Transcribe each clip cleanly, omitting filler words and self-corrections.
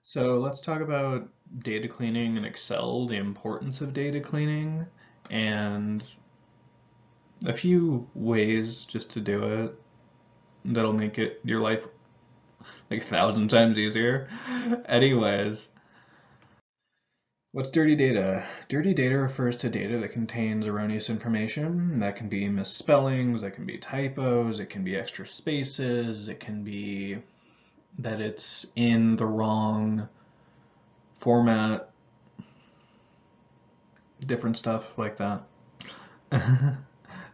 So let's talk about data cleaning in Excel, the importance of data cleaning, and a few ways just to do it that'll make your life like 1,000 times easier. Anyways, what's dirty data? Dirty data refers to data that contains erroneous information. That can be misspellings, that can be typos, it can be extra spaces, it can be that it's in the wrong format, different stuff like that.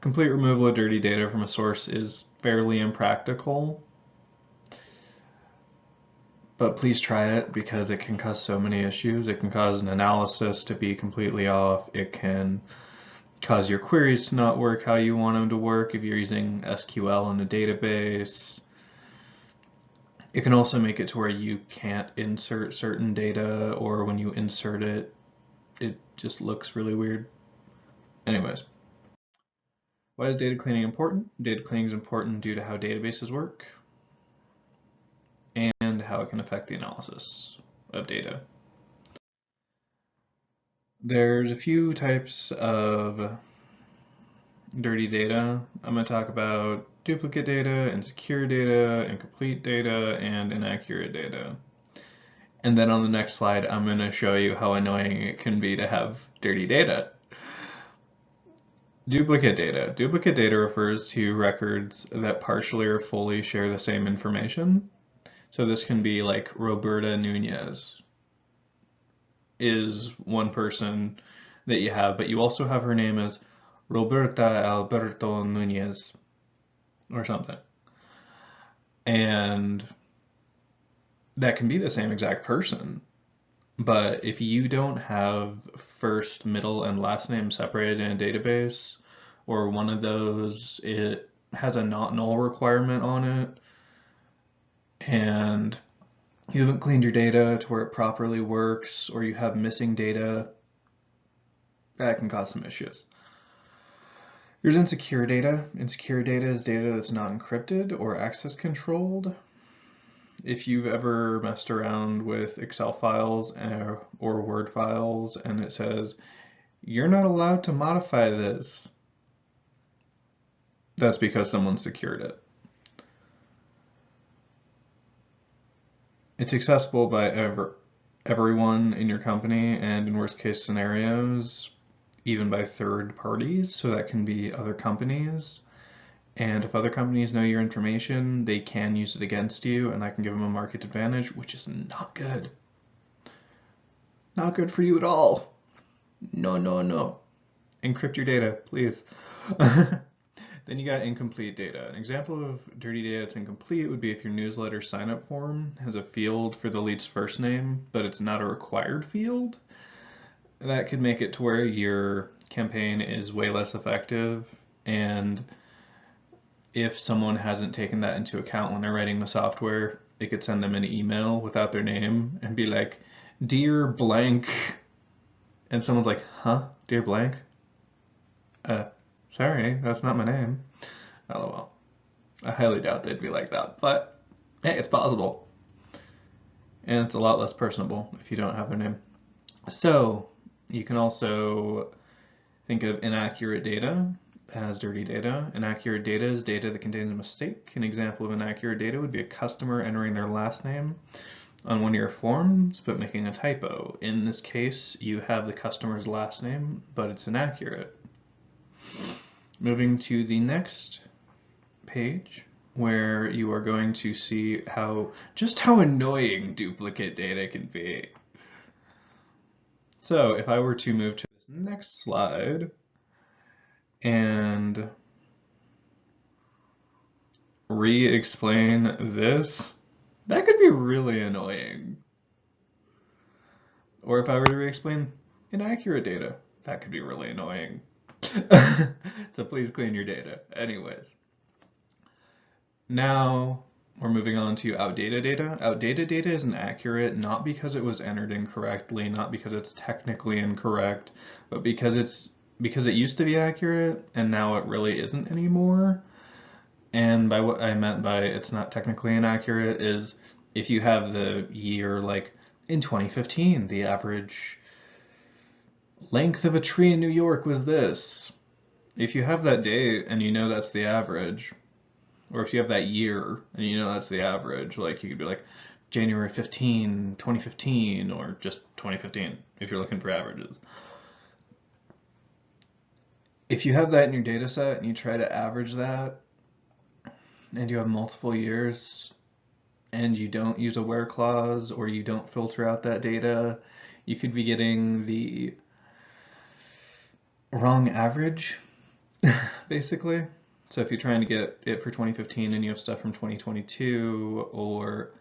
Complete removal of dirty data from a source is fairly impractical, but please try it because it can cause so many issues. It can cause an analysis to be completely off. It can cause your queries to not work how you want them to work if you're using SQL in a database. It can also make it to where you can't insert certain data, or when you insert it, it just looks really weird. Anyways. Why is data cleaning important? Data cleaning is important due to how databases work and how it can affect the analysis of data. There's a few types of dirty data. I'm going to talk about duplicate data, insecure data, incomplete data, and inaccurate data. And then on the next slide, I'm going to show you how annoying it can be to have dirty data. Duplicate data. Duplicate data refers to records that partially or fully share the same information. So this can be like Roberta Nunez is one person that you have, but you also have her name as Roberta Alberto Nunez or something. And that can be the same exact person. But if you don't have first, middle, and last name separated in a database, or one of those, it has a not null requirement on it, and you haven't cleaned your data to where it properly works, or you have missing data, that can cause some issues. There's insecure data. Insecure data is data that's not encrypted or access controlled. If you've ever messed around with Excel files or Word files and it says, you're not allowed to modify this, that's because someone secured it. It's accessible by everyone in your company, and in worst case scenarios, even by third parties, so that can be other companies. And if other companies know your information, they can use it against you, and that can give them a market advantage, which is not good. Not good for you at all. No, no, no. Encrypt your data, please. Then you got incomplete data. An example of dirty data that's incomplete would be if your newsletter sign-up form has a field for the lead's first name, but it's not a required field. That could make it to where your campaign is way less effective, and if someone hasn't taken that into account when they're writing the software, it could send them an email without their name and be like, dear blank, and someone's like, huh, dear blank? Sorry, that's not my name. LOL. I highly doubt they'd be like that, but hey, it's possible. And it's a lot less personable if you don't have their name. So you can also think of inaccurate data as dirty data. Inaccurate data is data that contains a mistake. An example of inaccurate data would be a customer entering their last name on one of your forms, but making a typo. In this case, you have the customer's last name, but it's inaccurate. Moving to the next page, where you are going to see just how annoying duplicate data can be. So if I were to move to this next slide and re-explain this, that could be really annoying. Or if I were to re-explain inaccurate data, that could be really annoying. So please clean your data. Anyways. Now we're moving on to outdated data. Outdated data is inaccurate not because it was entered incorrectly, not because it's technically incorrect, but because it used to be accurate and now it really isn't anymore. And by what I meant by it's not technically inaccurate is if you have the year like In 2015, the average length of a tree in New York was this. If you have that date and you know that's the average, or if you have that year and you know that's the average, like you could be like January 15, 2015, or just 2015 if you're looking for averages. If you have that in your data set and you try to average that, and you have multiple years, and you don't use a where clause or you don't filter out that data, you could be getting the wrong average, basically. So if you're trying to get it for 2015 and you have stuff from 2022 or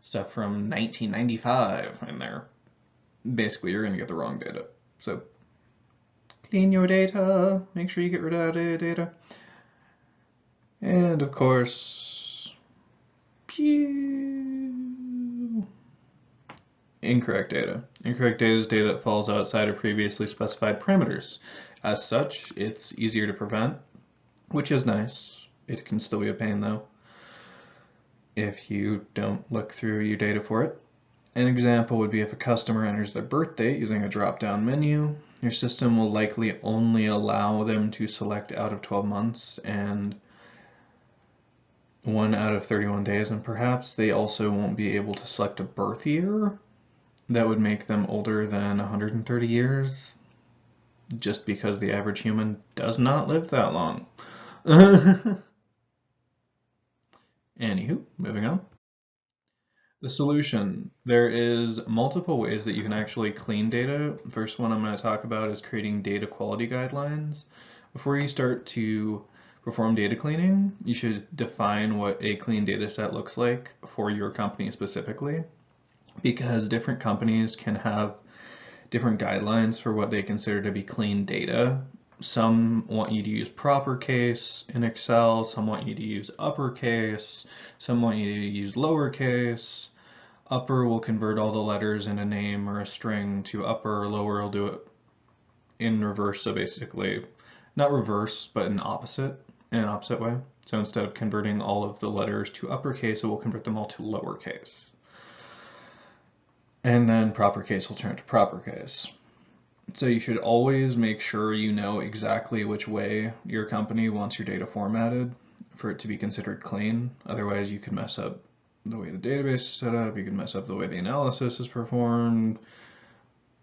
stuff from 1995 in there, basically you're going to get the wrong data. So clean your data, make sure you get rid of outdated data. And of course, incorrect data. Incorrect data is data that falls outside of previously specified parameters. As such, it's easier to prevent, which is nice. It can still be a pain though if you don't look through your data for it. An example would be if a customer enters their birth date using a drop-down menu, your system will likely only allow them to select out of 12 months and 1 out of 31 days, and perhaps they also won't be able to select a birth year that would make them older than 130 years, just because the average human does not live that long. Anywho, moving on. The solution. There is multiple ways that you can actually clean data. The first one I'm going to talk about is creating data quality guidelines. Before you start to perform data cleaning, you should define what a clean data set looks like for your company specifically, because different companies can have different guidelines for what they consider to be clean data. Some want you to use proper case in Excel, some want you to use uppercase, some want you to use lowercase. Upper will convert all the letters in a name or a string to upper, lower will do it in reverse, so basically, not reverse, but in an opposite way. So instead of converting all of the letters to uppercase, it will convert them all to lowercase. And then proper case will turn to proper case. So you should always make sure you know exactly which way your company wants your data formatted for it to be considered clean. Otherwise, you could mess up the way the database is set up, you can mess up the way the analysis is performed.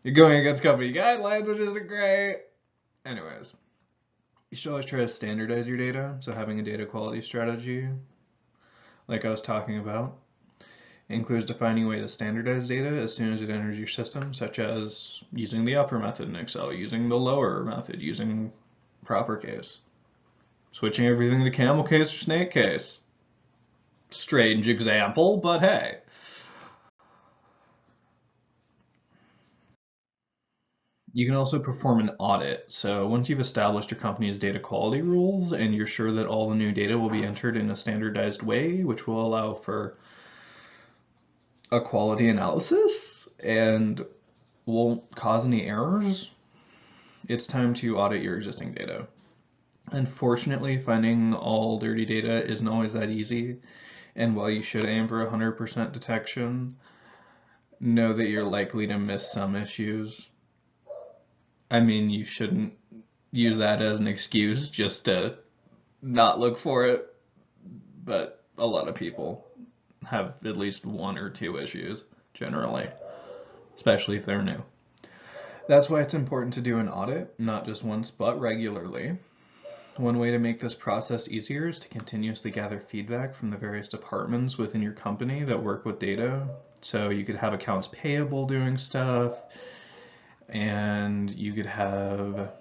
You're going against company guidelines, which isn't great. Anyways, you should always try to standardize your data. So having a data quality strategy, like I was talking about, includes defining a way to standardize data as soon as it enters your system, such as using the upper method in Excel, using the lower method, using proper case, switching everything to camel case or snake case. Strange example, but hey. You can also perform an audit. So once you've established your company's data quality rules and you're sure that all the new data will be entered in a standardized way, which will allow for a quality analysis and won't cause any errors, it's time to audit your existing data. Unfortunately, finding all dirty data isn't always that easy, and while you should aim for 100% detection, know that you're likely to miss some issues. I mean, you shouldn't use that as an excuse just to not look for it, but a lot of people have at least 1 or 2 issues, generally, especially if they're new. That's why it's important to do an audit, not just once, but regularly. One way to make this process easier is to continuously gather feedback from the various departments within your company that work with data. So you could have accounts payable doing stuff, and you could have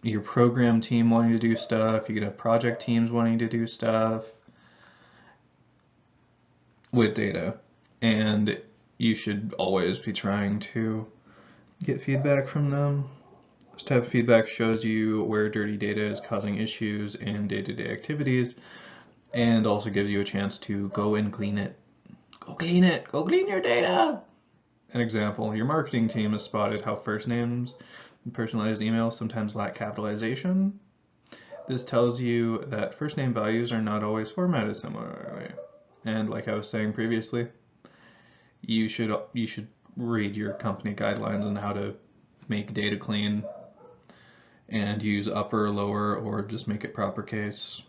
your program team wanting to do stuff, you could have project teams wanting to do stuff with data, and you should always be trying to get feedback from them. This type of feedback shows you where dirty data is causing issues in day-to-day activities, and also gives you a chance to go and clean it. Go clean it! Go clean your data! An example, your marketing team has spotted how first names and personalized emails sometimes lack capitalization. This tells you that first name values are not always formatted similarly. And like I was saying previously, you should read your company guidelines on how to make data clean and use upper, lower, or just make it proper case.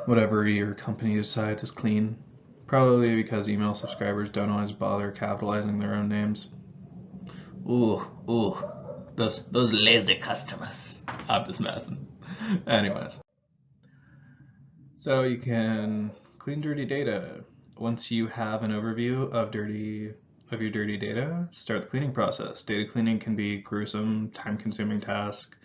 Whatever your company decides is clean. Probably because email subscribers don't always bother capitalizing their own names. Ooh, those lazy customers. I'm just messing. Anyways. So you can clean dirty data. Once you have an overview of your dirty data, start the cleaning process. Data cleaning can be a gruesome, time-consuming task.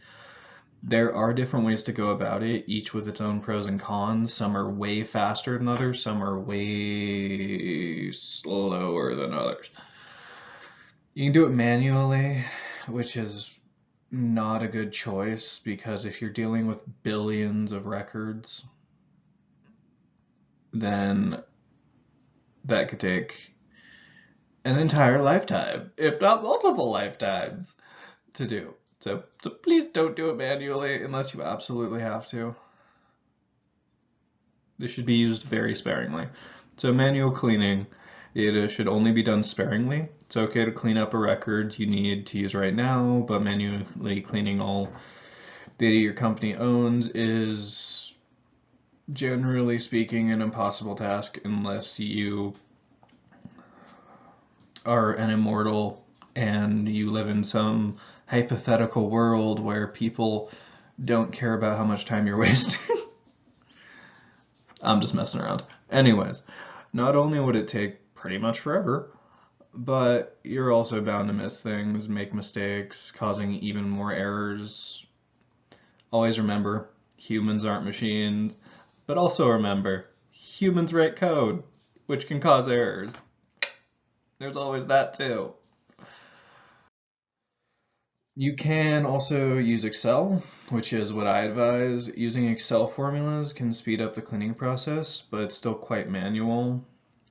There are different ways to go about it, each with its own pros and cons. Some are way faster than others, some are way slower than others. You can do it manually, which is not a good choice because if you're dealing with billions of records, then that could take an entire lifetime, if not multiple lifetimes, to do. So please don't do it manually unless you absolutely have to. This should be used very sparingly. So manual cleaning, it should only be done sparingly. It's okay to clean up a record you need to use right now, but manually cleaning all data your company owns is, generally speaking, an impossible task unless you are an immortal and you live in some hypothetical world where people don't care about how much time you're wasting. I'm just messing around. Anyways, not only would it take pretty much forever, but you're also bound to miss things, make mistakes, causing even more errors. Always remember, humans aren't machines, but also remember, humans write code, which can cause errors. There's always that too. You can also use Excel, which is what I advise. Using Excel formulas can speed up the cleaning process, but it's still quite manual.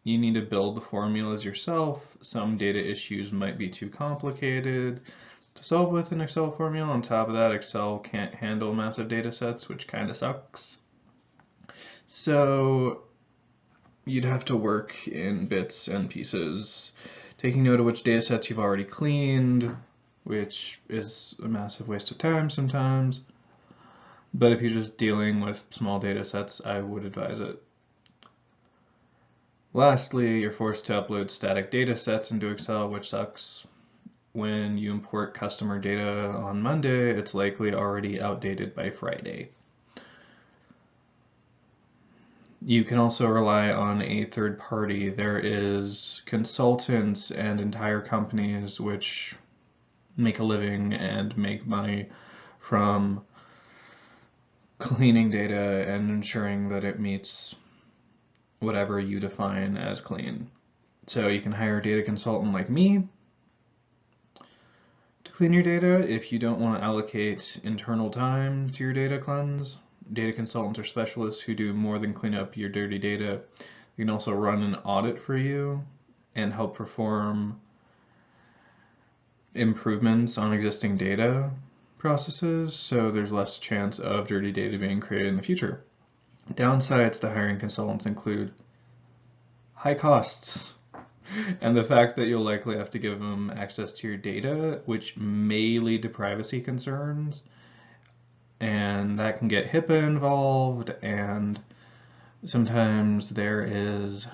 You need to build the formulas yourself. Some data issues might be too complicated to solve with an Excel formula. On top of that, Excel can't handle massive data sets, which kind of sucks. So you'd have to work in bits and pieces, taking note of which data sets you've already cleaned, which is a massive waste of time sometimes. But if you're just dealing with small data sets, I would advise it. Lastly, you're forced to upload static data sets into Excel, which sucks. When you import customer data on Monday, it's likely already outdated by Friday. You can also rely on a third party. There is consultants and entire companies which make a living and make money from cleaning data and ensuring that it meets whatever you define as clean. So you can hire a data consultant like me to clean your data if you don't want to allocate internal time to your data cleanse. Data consultants are specialists who do more than clean up your dirty data. They can also run an audit for you and help perform improvements on existing data processes, so there's less chance of dirty data being created in the future. Downsides to hiring consultants include high costs and the fact that you'll likely have to give them access to your data, which may lead to privacy concerns, and that can get HIPAA involved, and sometimes there's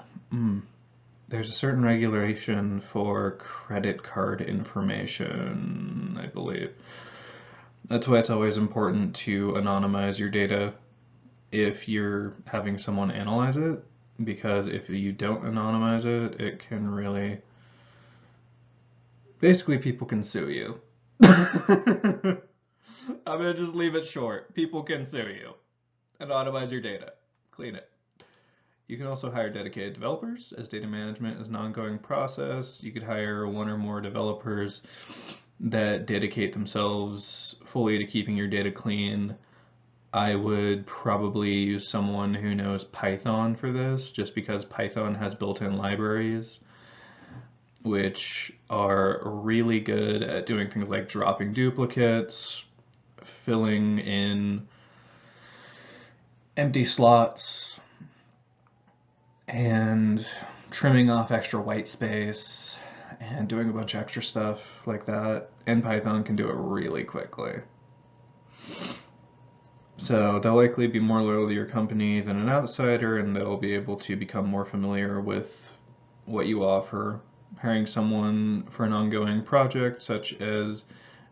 a certain regulation for credit card information, I believe. That's why it's always important to anonymize your data if you're having someone analyze it, because if you don't anonymize it, it can really... Basically, people can sue you. I'm gonna just leave it short. People can sue you. Anonymize your data. Clean it. You can also hire dedicated developers, as data management is an ongoing process. You could hire one or more developers that dedicate themselves fully to keeping your data clean. I would probably use someone who knows Python for this, just because Python has built-in libraries which are really good at doing things like dropping duplicates, filling in empty slots, and trimming off extra white space and doing a bunch of extra stuff like that. And Python can do it really quickly. So they'll likely be more loyal to your company than an outsider, and they'll be able to become more familiar with what you offer. Hiring someone for an ongoing project, such as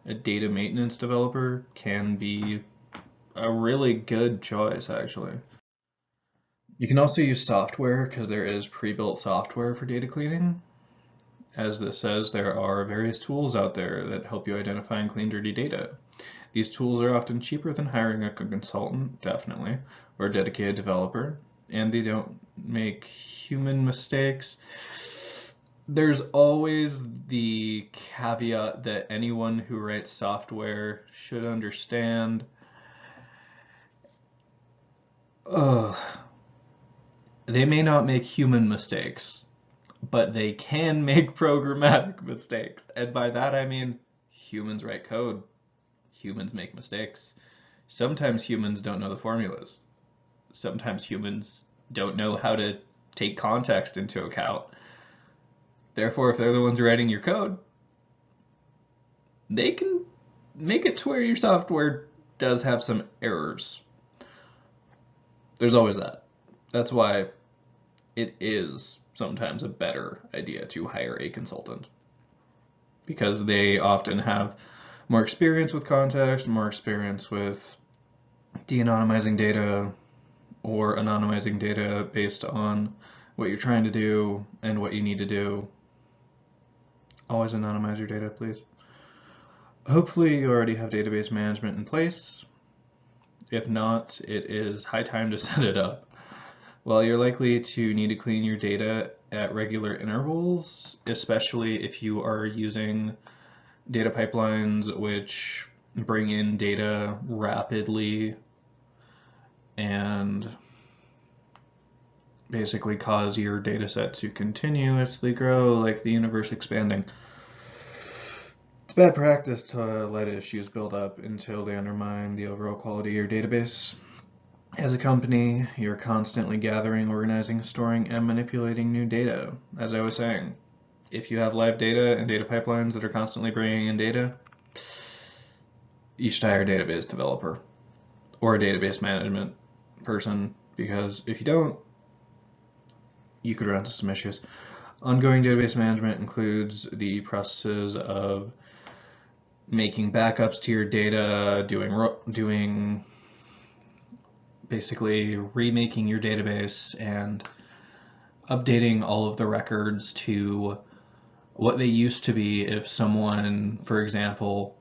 a data maintenance developer, can be a really good choice, actually. You can also use software because there is pre-built software for data cleaning. As this says, there are various tools out there that help you identify and clean dirty data. These tools are often cheaper than hiring a consultant, definitely, or a dedicated developer, and they don't make human mistakes. There's always the caveat that anyone who writes software should understand. They may not make human mistakes, but they can make programmatic mistakes. And by that I mean humans write code. Humans make mistakes. Sometimes humans don't know the formulas. Sometimes humans don't know how to take context into account. Therefore, if they're the ones writing your code, they can make it to where your software does have some errors. There's always that. That's why it is sometimes a better idea to hire a consultant, because they often have more experience with context, more experience with de-anonymizing data or anonymizing data based on what you're trying to do and what you need to do. Always anonymize your data, please. Hopefully you already have database management in place. If not, it is high time to set it up. While you're likely to need to clean your data at regular intervals, especially if you are using data pipelines which bring in data rapidly and basically cause your data set to continuously grow like the universe expanding. It's bad practice to let issues build up until they undermine the overall quality of your database. As a company, you're constantly gathering, organizing, storing, and manipulating new data. As I was saying, if you have live data and data pipelines that are constantly bringing in data, you should hire a database developer or a database management person, because if you don't, you could run into some issues. Ongoing database management includes the processes of making backups to your data, doing basically remaking your database and updating all of the records to what they used to be if someone, for example,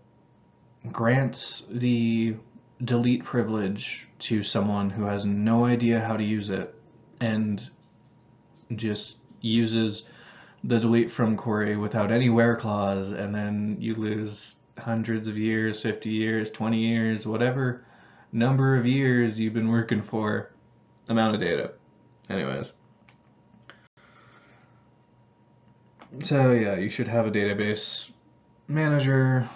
grants the delete privilege to someone who has no idea how to use it and just uses the delete from query without any where clause, and then you lose hundreds of years, 50 years, 20 years, whatever number of years you've been working for, amount of data. Anyways. So yeah, you should have a database manager,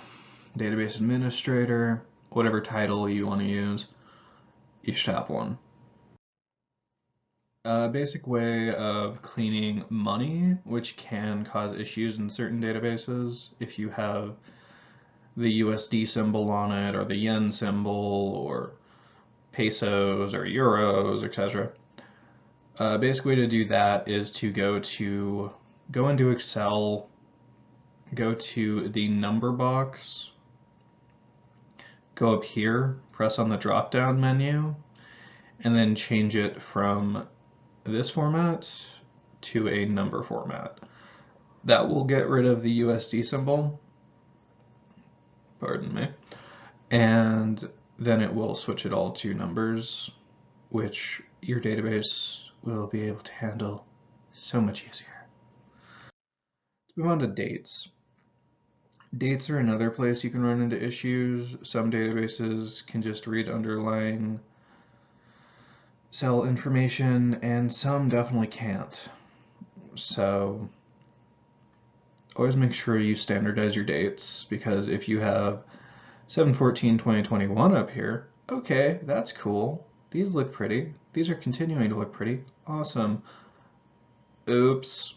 database administrator, whatever title you want to use. You should have one. A basic way of cleaning money, which can cause issues in certain databases if you have the USD symbol on it, or the yen symbol, or pesos, or euros, etc. A basic way to do that is to go into Excel, go to the number box, go up here, press on the drop-down menu, and then change it from this format to a number format. That will get rid of the USD symbol, pardon me, and then it will switch it all to numbers, which your database will be able to handle so much easier. Let's move on to dates. Dates are another place you can run into issues. Some databases can just read underlying cell information, and some definitely can't. So always make sure you standardize your dates, because if you have 7/14/2021 up here, okay, that's cool. These look pretty. These are continuing to look pretty. Awesome. Oops.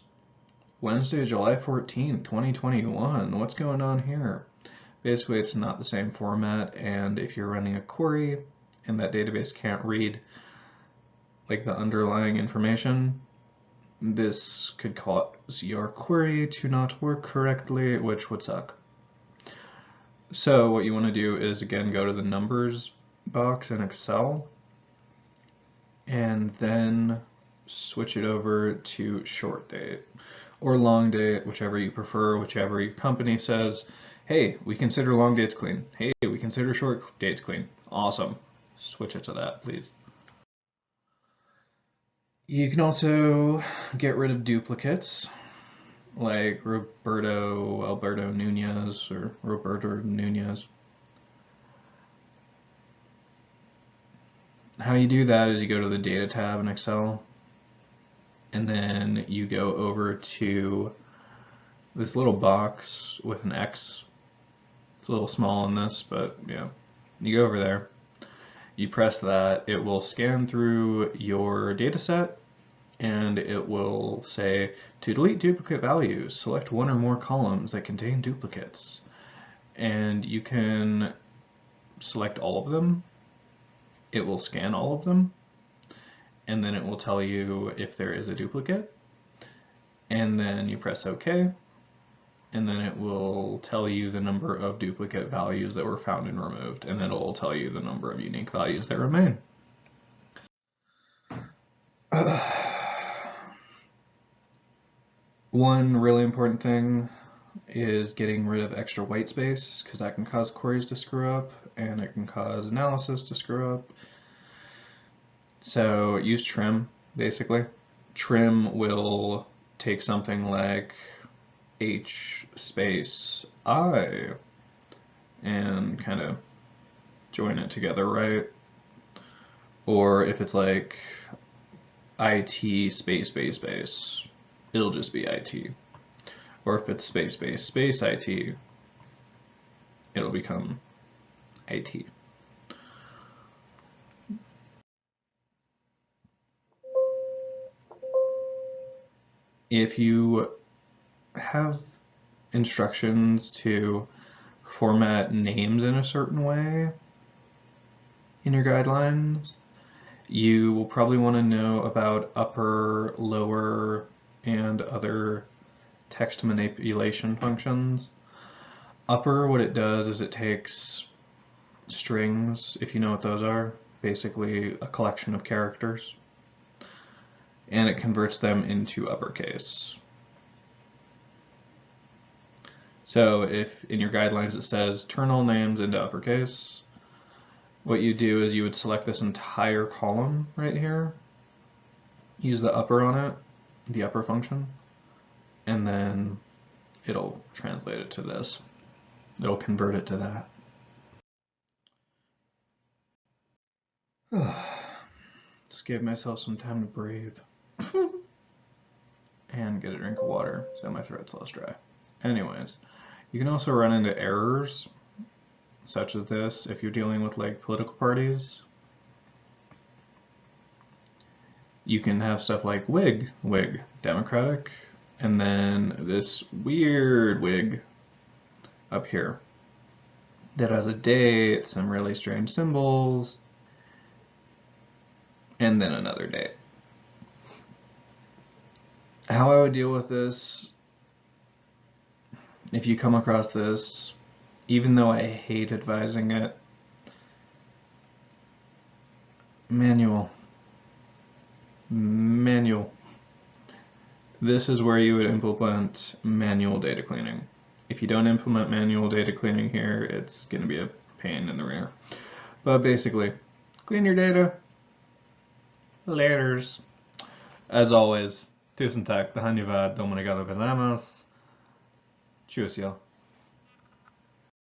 Wednesday, July 14th, 2021. What's going on here? Basically, it's not the same format, and if you're running a query and that database can't read like the underlying information, this could cause your query to not work correctly, which would suck. So what you want to do is, again, go to the numbers box in Excel and then switch it over to short date or long date, whichever you prefer, whichever your company says, hey, we consider long dates clean. Hey, we consider short dates clean. Awesome. Switch it to that, please. You can also get rid of duplicates, like Alberto Nunez or Roberto Nunez. How you do that is you go to the Data tab in Excel, and then you go over to this little box with an X. It's a little small in this, but yeah. You go over there, you press that, it will scan through your data set, and it will say, to delete duplicate values, select one or more columns that contain duplicates. And you can select all of them. It will scan all of them, and then it will tell you if there is a duplicate. And then you press OK, and then it will tell you the number of duplicate values that were found and removed, and then it will tell you the number of unique values that remain. One really important thing is getting rid of extra white space, because that can cause queries to screw up, and it can cause analysis to screw up. So use trim, basically. Trim will take something like H space I and kind of join it together, right? Or if it's like IT space space space, it'll just be IT. Or if it's space space space IT, it'll become IT. If you have instructions to format names in a certain way in your guidelines, you will probably want to know about upper, lower, and other text manipulation functions. Upper, what it does is it takes strings, if you know what those are, basically a collection of characters, and it converts them into uppercase. So if in your guidelines it says turn all names into uppercase, what you do is you would select this entire column right here, use the upper on it, the upper function, and then it'll translate it to this. It'll convert it to that. Just give myself some time to breathe and get a drink of water so my throat's less dry. Anyways, you can also run into errors such as this if you're dealing with like political parties. You can have stuff like Whig, Democratic, and then this weird Whig up here that has a date, some really strange symbols, and then another date. How I would deal with this, if you come across this, even though I hate advising it, manual. This is where you would implement manual data cleaning. If you don't implement manual data cleaning here, it's going to be a pain in the rear. But basically, clean your data. Laters. As always, tusen tack, dhanyavad, domo arigato gozaimasu. Cheers, y'all.